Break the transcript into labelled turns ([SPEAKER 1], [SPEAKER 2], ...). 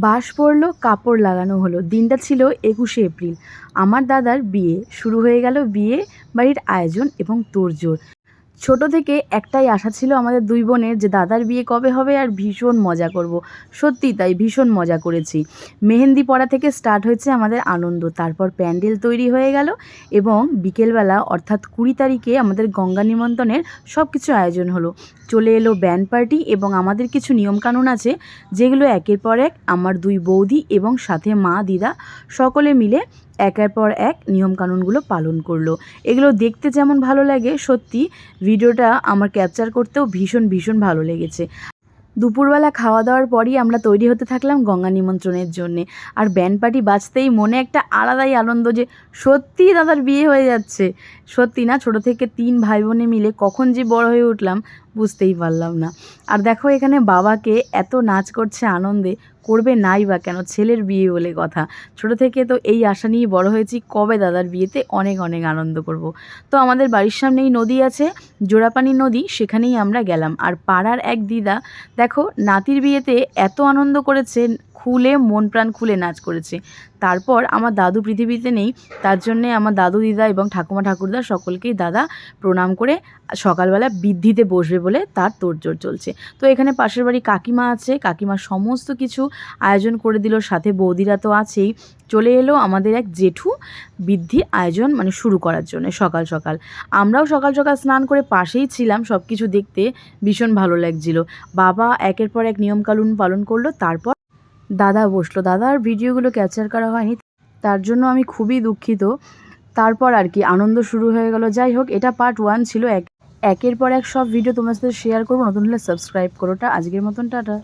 [SPEAKER 1] বাস পড়লো, কাপড় লাগানো হলো। দিনটা ছিল ২১শে এপ্রিল। আমার দাদার বিয়ে। শুরু হয়ে গেল বিয়ে বাড়ির আয়োজন এবং তোড়জোড়। ছোট থেকে একটাই আশা ছিল আমাদের দুই বোনের যে দাদার বিয়ে কবে হবে আর ভীষণ মজা করব। সত্যিই তাই, ভীষণ মজা করেছি। মেহেন্দি পরা থেকে স্টার্ট হয়েছে আমাদের আনন্দ। তারপর প্যান্ডেল তৈরি হয়ে গেল এবং বিকেলবেলা অর্থাৎ ২০ তারিখে আমাদের গঙ্গা নিমন্ত্রণের সব কিছু আয়োজন হলো। চলে এলো ব্যান্ড পার্টি এবং আমাদের কিছু নিয়মকানুন আছে যেগুলো একের পর এক আমার দুই বৌদি এবং সাথে মা দিদা সকলে মিলে একের পর এক নিয়মকানুনগুলো পালন করলো। এগুলো দেখতে যেমন ভালো লাগে, সত্যি ভিডিওটা আমার ক্যাপচার করতেও ভীষণ ভালো লেগেছে। দুপুরবেলা খাওয়া দাওয়ার পরই আমরা তৈরি হতে থাকলাম গঙ্গা নিমন্ত্রণের জন্যে। আর ব্যান্ড পার্টি বাজতেই মনে একটা আলাদাই আনন্দ যে সত্যিই দাদার বিয়ে হয়ে যাচ্ছে। সত্যি না, ছোট থেকে ৩ ভাই বোনে মিলে কখন যে বড় হয়ে উঠলাম বুঝতেই পারলাম না। আর দেখো এখানে বাবাকে এত নাচ করছে আনন্দে, করবে নাই বা কেন, ছেলের বিয়ে বলে কথা। ছোট থেকে তো এই আশা নিয়েই বড় হয়েছি কবে দাদার বিয়েতে অনেক আনন্দ করব। তো আমাদের বাড়ির সামনেই নদী আছে, জোড়াপানি নদী, সেখানেই আমরা গেলাম। আর পাড়ার এক দিদা দেখো নাতির বিয়েতে এত আনন্দ করেছে, খুলে মন প্রাণ খুলে নাচ করেছে। তারপর আমার দাদু পৃথিবীতে নেই, তার জন্যে আমার দাদু দিদা এবং ঠাকুমা ঠাকুরদা সকলকেই দাদা প্রণাম করে সকালবেলা বৃদ্ধিতে বসবে বলে তার তোড়জোড় চলছে। তো এখানে পাশের বাড়ি কাকিমা আছে, কাকিমা সমস্ত কিছু আয়োজন করে দিল, সাথে বৌদিরা তো আছেই। চলে এলো আমাদের এক জেঠু বৃদ্ধির আয়োজন মানে শুরু করার জন্য সকাল সকাল। আমরাও সকাল সকাল স্নান করে পাশেই ছিলাম, সব কিছু দেখতে ভীষণ ভালো লাগছিল। বাবা একের পর এক নিয়মকানুন পালন করলো। তারপর দাদা বসলো। দাদার ভিডিওগুলো ক্যাপচার করা হয়নি, তার জন্য আমি খুবই দুঃখিত। তারপর আর কি আনন্দ শুরু হয়ে গেল। যাই হোক, এটা পার্ট 1 ছিল। একের পর এক সব ভিডিও তোমার সাথে শেয়ার করবো। নতুন হলে সাবস্ক্রাইব করোটা। আজকের মতন টাটা।